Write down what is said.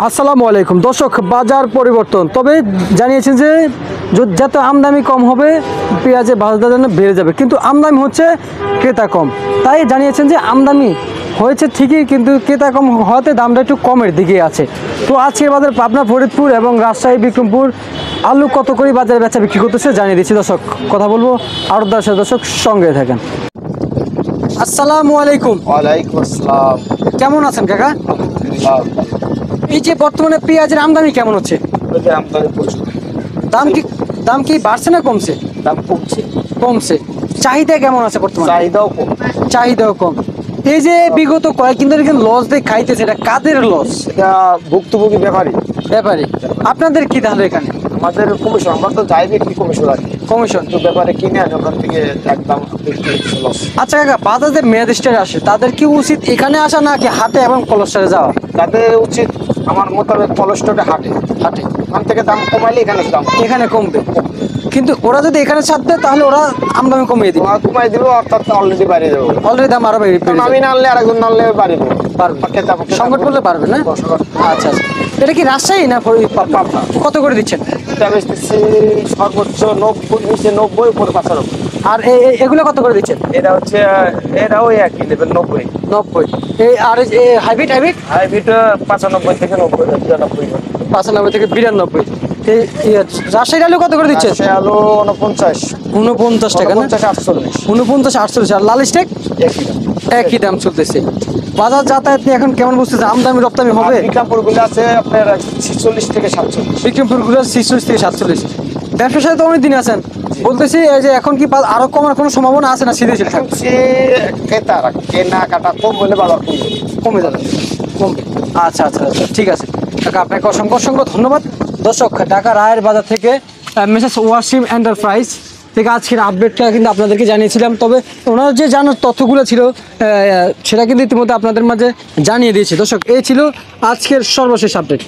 আসসালামু আলাইকুম দর্শক, বাজার পরিবর্তন। তবে জানিয়েছেন যে যত আমদানি কম হবে পেঁয়াজের বাজার জন্য বেড়ে যাবে, কিন্তু আমদানি হচ্ছে ক্রেতা কম। তাই জানিয়েছেন যে আমদানি হয়েছে ঠিকই, কিন্তু ক্রেতা কম হওয়াতে দামটা একটু কমের দিকে আছে। তো আজকের বাজার পাবনা, ফরিদপুর এবং রাজশাহী, বিক্রমপুর আলু কত করে বাজারে বেচা বিক্রি করতেছে জানিয়ে দিচ্ছি দর্শক। কথা বলবো আরো দর্শক, সঙ্গে থাকেন। আসসালামু আলাইকুম। ওয়ালাইকুম আসসালাম। কেমন আছেন কাকা? আলহামদুলিল্লাহ। এই যে বর্তমানে পেঁয়াজের আমদানি কেমন হচ্ছে? আমদানি প্রচুর। দাম কি বাড়ছে না কমছে? দাম কমছে। কমছে। চাহিদা কেমন আছে বর্তমানে? চাহিদাও কম। চাহিদাও কম। এই যে বিগত কয়েকদিন ধরে লস দিয়ে খাইতেছে, এটা কাদের লস? এটা ভুক্তভোগী ব্যাপারী। ব্যাপারী। আপনাদের কি তাহলে এখানে? আমাদের কমিশন, আমরা তো যাই ব্যক্তি কমিশন আর কি। কমিশন। তো ব্যাপারে কিনে আনি ওখান থেকে একদম লস। আচ্ছা কাকা, বাজারে যে মেয়াদ স্টার আসে তাদের কি উচিত এখানে আসা নাকি হাটে এবং কলস্টারে যাওয়া? তাদের উচিত আমার মোতাবেক কলস্টরে হাটে হাটে। ওখান থেকে দাম কমাইলে এখানে দাম এখানে কমবে, কিন্তু ওরা যদি এখানে ছাড়তে তাহলে ওরা আমদানি কমিয়ে দিবে। কমাই দিব, অর্থাৎ অলরেডি বাড়িয়ে দেবো। অলরেডি দাম আরো বেড়ে কারণ আমি না আনলে আরেকজন না আনলে বাড়িব পারবে। সংকট করলে পারবে না? আচ্ছা আচ্ছা। এটা কি রাজশাহী না পাবনা? কত করে দিচ্ছেন? এটা বেচতেছি সর্বোচ্চ 90, নিচে 90, উপরে 95। আর এগুলো কত করে দিচ্ছেন? এটা হচ্ছে এটাও একই লেভেল 90। 90। এই আর হাইব্রিড হাইব্রিড 95 থেকে 90, 92। 95 থেকে 92। এই রাজশাহীর আলু কত করে দিচ্ছেন? সে আলু 49, 49 টাকা না? 49, 48। 49, 48। আর লাল স্টেক একই দাম। একই দাম চলতেছে। বাজার যাতায়াত নিয়ে এখন কেমন বুঝতেছে? আমদানি রপ্তানি হবে? বিক্রমপুরগুলো আছে আপনার 46 থেকে 47। বিক্রমপুরগুলো 46 থেকে 47। ব্যবসার সাথে তো অনেক দিন আছেন, বলতেছি এই যে এখন কি আরো কমার কোনো সম্ভাবনা আছে না স্থিতিশীল থাকবে? ক্রেতারা কেনাকাটা কম হলে বাজার কমবে। কমে যাবে, কমবে। আচ্ছা আচ্ছা আচ্ছা, ঠিক আছে কাকা, আপনাকে অসংখ্য অসংখ্য ধন্যবাদ। দর্শক, ঢাকা রায়ের বাজার থেকে মেসেস ওয়াসিম এন্টারপ্রাইজ থেকে আজকের আপডেটটা কিন্তু আপনাদেরকে জানিয়েছিলাম। তবে ওনার যে জানার তথ্যগুলো ছিল সেটা কিন্তু ইতিমধ্যে আপনাদের মাঝে জানিয়ে দিয়েছি। দর্শক, এই ছিল আজকের সর্বশেষ আপডেট।